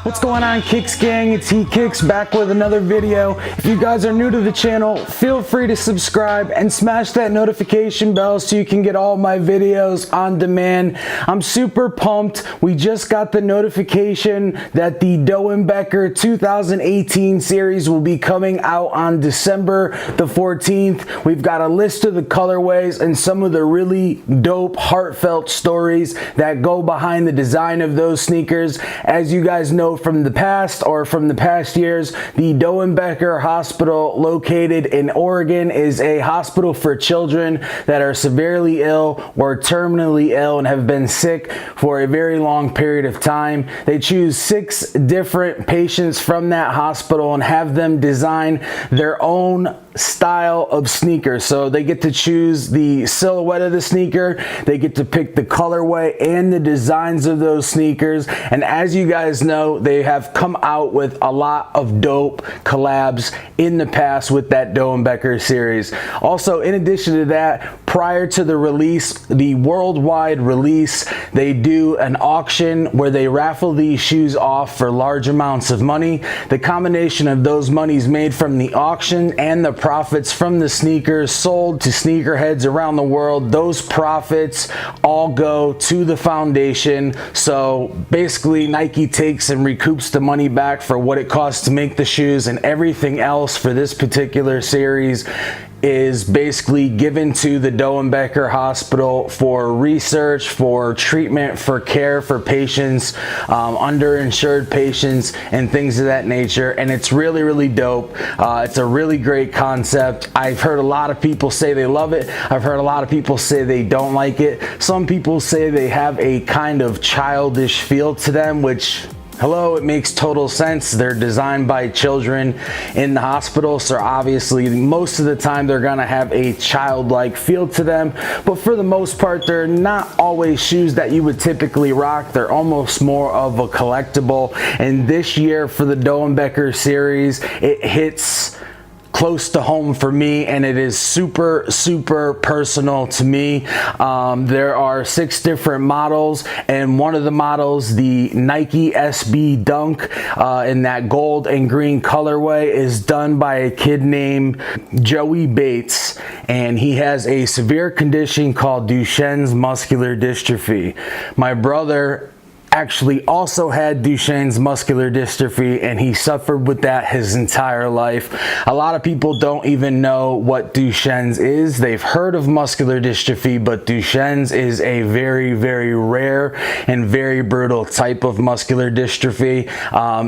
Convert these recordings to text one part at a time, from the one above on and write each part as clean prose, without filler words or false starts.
What's going on, Kicks Gang? It's Kicks back with another video. If you guys are new to the channel, feel free to subscribe and smash that notification bell so you can get all my videos on demand. I'm super pumped. We just got the notification that the DOENBECHER 2018 series will be coming out on December the 14th. We've got a list of the colorways and some of the really dope, heartfelt stories that go behind the design of those sneakers. As you guys know from the past years, the DOENBECHER Hospital located in Oregon is a hospital for children that are severely ill or terminally ill and have been sick for a very long period of time. They choose 6 different patients from that hospital and have them design their own style of sneakers. So they get to choose the silhouette of the sneaker, they get to pick the colorway and the designs of those sneakers, and as you guys know, they have come out with a lot of dope collabs in the past with that DOENBECHER series. Also, in addition to that, prior to the release, the worldwide release, they do an auction where they raffle these shoes off for large amounts of money. The combination of those monies made from the auction and the profits from the sneakers sold to sneakerheads around the world, those profits all go to the foundation. So basically Nike takes and recoups the money back for what it costs to make the shoes, and everything else for this particular series is basically given to the DOENBECHER Hospital for research, for treatment, for care for patients, underinsured patients, and things of that nature. And it's really, really dope. It's a really great concept. I've heard a lot of people say they love it. I've heard a lot of people say they don't like it. Some people say they have a kind of childish feel to them, which, hello, it makes total sense. They're designed by children in the hospital, so obviously most of the time they're gonna have a childlike feel to them, but for the most part they're not always shoes that you would typically rock. They're almost more of a collectible, and this year for the DOENBECHER series, it hits close to home for me, and it is super, super personal to me. There are 6 different models, and one of the models, the Nike SB Dunk in that gold and green colorway, is done by a kid named Joey Bates, and he has a severe condition called Duchenne's muscular dystrophy. My brother actually also had Duchenne's muscular dystrophy, and he suffered with that his entire life. A lot of people don't even know what Duchenne's is. They've heard of muscular dystrophy, but Duchenne's is a very, very rare and very brutal type of muscular dystrophy.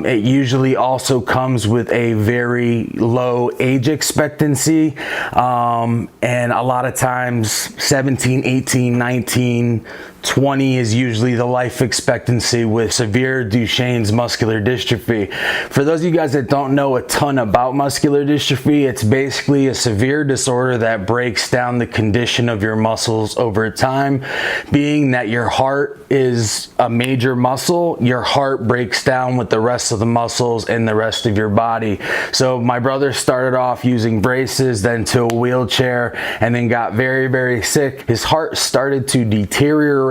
It usually also comes with a very low age expectancy, and a lot of times 17, 18, 19, 20 is usually the life expectancy with severe Duchenne's muscular dystrophy. For those of you guys that don't know a ton about muscular dystrophy, it's basically a severe disorder that breaks down the condition of your muscles over time. Being that your heart is a major muscle, your heart breaks down with the rest of the muscles and the rest of your body. So my brother started off using braces, then to a wheelchair, and then got very, very sick. His heart started to deteriorate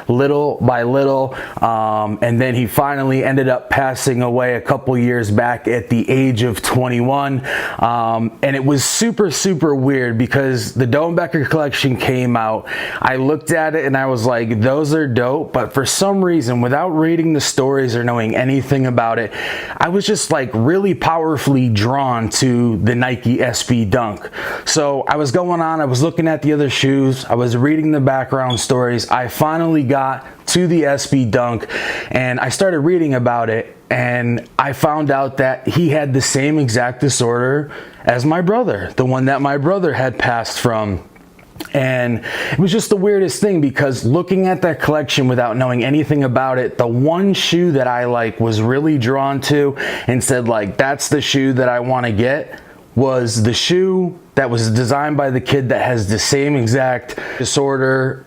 little by little, and then he finally ended up passing away a couple years back at the age of 21. And it was super, super weird because the DOENBECHER collection came out. I looked at it and I was like, those are dope, but for some reason, without reading the stories or knowing anything about it, I was just like really powerfully drawn to the Nike SB Dunk. So I was going on, I was looking at the other shoes, I was reading the background stories. I finally got to the SB Dunk and I started reading about it, and I found out that he had the same exact disorder as my brother, the one that my brother had passed from. And it was just the weirdest thing, because looking at that collection without knowing anything about it, the one shoe that I like was really drawn to and said like, that's the shoe that I want to get, was the shoe that was designed by the kid that has the same exact disorder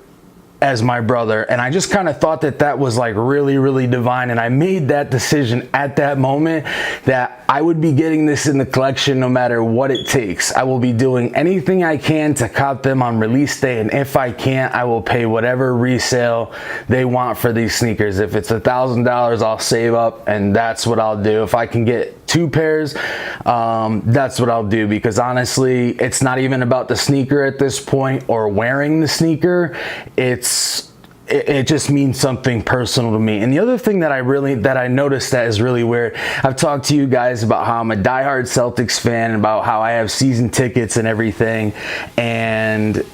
as my brother, and I just kind of thought that that was like really, really divine, and I made that decision at that moment that I would be getting this in the collection no matter what it takes. I will be doing anything I can to cop them on release day, and if I can't, I will pay whatever resale they want for these sneakers. If it's $1,000, I'll save up, and that's what I'll do. If I can get 2 pairs, that's what I'll do, because honestly, it's not even about the sneaker at this point or wearing the sneaker. It just means something personal to me. And the other thing that I noticed that is really weird, I've talked to you guys about how I'm a diehard Celtics fan and about how I have season tickets and everything, and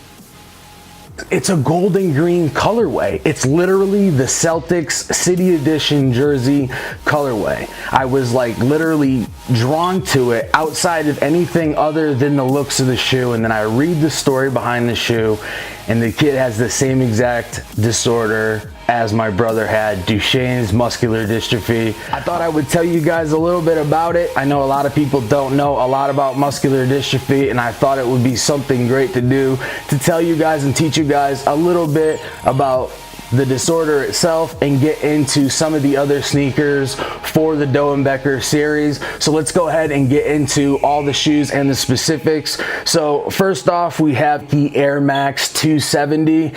it's a golden green colorway. It's literally the Celtics City Edition jersey colorway. I was like literally drawn to it outside of anything other than the looks of the shoe, and then I read the story behind the shoe, and the kid has the same exact disorder as my brother had, Duchenne's muscular dystrophy. I thought I would tell you guys a little bit about it. I know a lot of people don't know a lot about muscular dystrophy, and I thought it would be something great to do, to tell you guys and teach you guys a little bit about the disorder itself and get into some of the other sneakers for the DOENBECHER series. So let's go ahead and get into all the shoes and the specifics. So first off, we have the Air Max 270.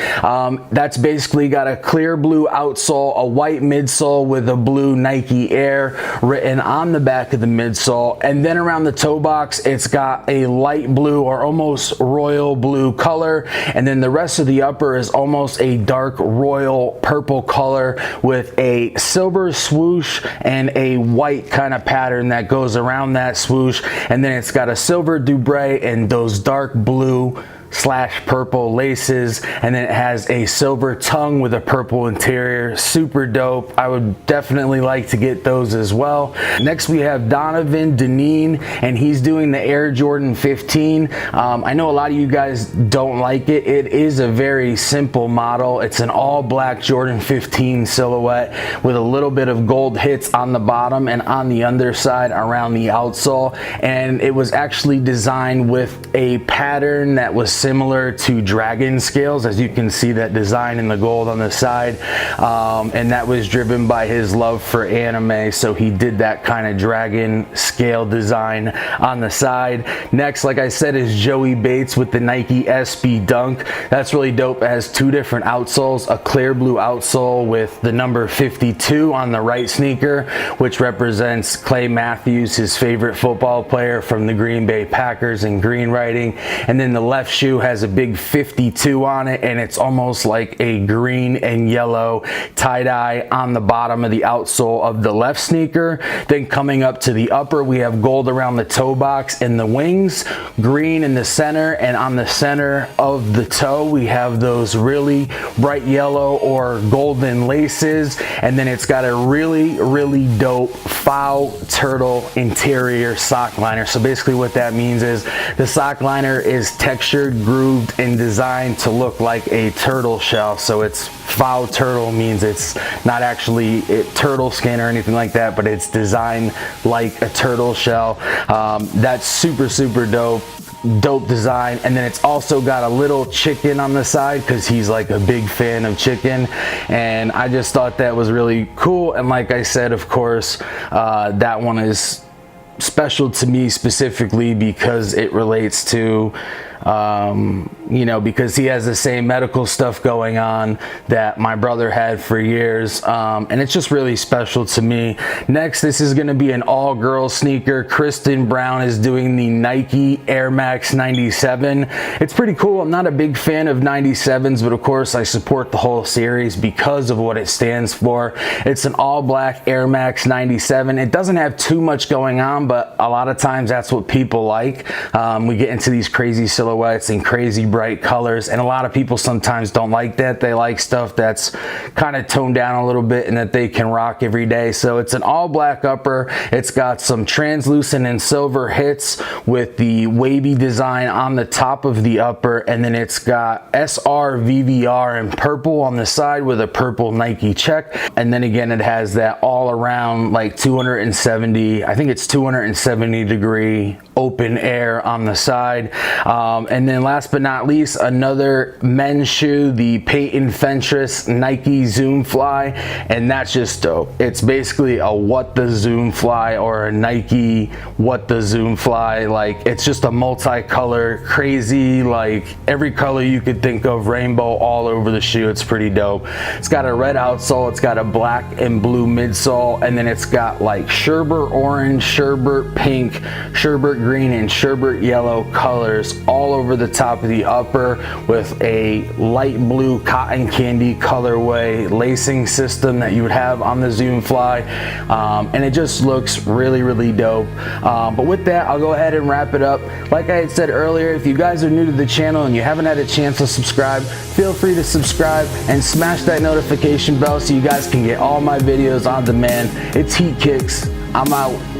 That's basically got a clear blue outsole, a white midsole with a blue Nike Air written on the back of the midsole, and then around the toe box it's got a light blue or almost royal blue color, and then the rest of the upper is almost a dark royal purple color with a silver swoosh and a white kind of pattern that goes around that swoosh, and then it's got a silver Dubré and those dark blue / purple laces, and then it has a silver tongue with a purple interior. Super dope. I would definitely like to get those as well. Next we have Donovan Deneen, and he's doing the Air Jordan 15. I know a lot of you guys don't like it. It is a very simple model. It's an all black Jordan 15 silhouette with a little bit of gold hits on the bottom and on the underside around the outsole, and it was actually designed with a pattern that was similar to dragon scales, as you can see that design in the gold on the side, and that was driven by his love for anime, so he did that kind of dragon scale design on the side. Next, like I said, is Joey Bates with the Nike SB Dunk. That's really dope. It has 2 different outsoles, a clear blue outsole with the number 52 on the right sneaker, which represents Clay Matthews, his favorite football player from the Green Bay Packers, in green writing, and then the left shoe has a big 52 on it, and it's almost like a green and yellow tie-dye on the bottom of the outsole of the left sneaker. Then coming up to the upper, we have gold around the toe box and the wings, green in the center, and on the center of the toe we have those really bright yellow or golden laces, and then it's got a really, really dope foul turtle interior sock liner. So basically what that means is the sock liner is textured, grooved, and designed to look like a turtle shell. So it's foul turtle, means it's not actually turtle skin or anything like that, but it's designed like a turtle shell. That's super, super dope design. And then it's also got a little chicken on the side because he's like a big fan of chicken, and I just thought that was really cool. And like I said, of course, that one is special to me specifically because it relates to you know, because he has the same medical stuff going on that my brother had for years, and it's just really special to me. Next, this is going to be an all-girls sneaker. Kristen Brown is doing the Nike Air Max 97. It's pretty cool. I'm not a big fan of 97s, but of course I support the whole series because of what it stands for. It's an all-black Air Max 97. It doesn't have too much going on, but a lot of times that's what people like. We get into these crazy silhouettes and crazy bright colors, and a lot of people sometimes don't like that. They like stuff that's kind of toned down a little bit and that they can rock every day. So it's an all black upper. It's got some translucent and silver hits with the wavy design on the top of the upper, and then it's got SR VVR in purple on the side with a purple Nike check, and then again it has that all around like 270, I think it's 270 degree open air on the side. And then last but not release another men's shoe, the Peyton Fentress Nike Zoom Fly, and that's just dope. It's basically a What the Zoom Fly, or a Nike What the Zoom Fly. Like, it's just a multicolor, crazy, like every color you could think of, rainbow all over the shoe. It's pretty dope. It's got a red outsole, it's got a black and blue midsole, and then it's got like sherbet orange, sherbet pink, sherbet green, and sherbet yellow colors all over the top of the upper, with a light blue cotton candy colorway lacing system that you would have on the Zoom Fly, and it just looks really dope. But with that, I'll go ahead and wrap it up. Like I had said earlier, if you guys are new to the channel and you haven't had a chance to subscribe, feel free to subscribe and smash that notification bell so you guys can get all my videos on demand. It's Heat Kicks. I'm out.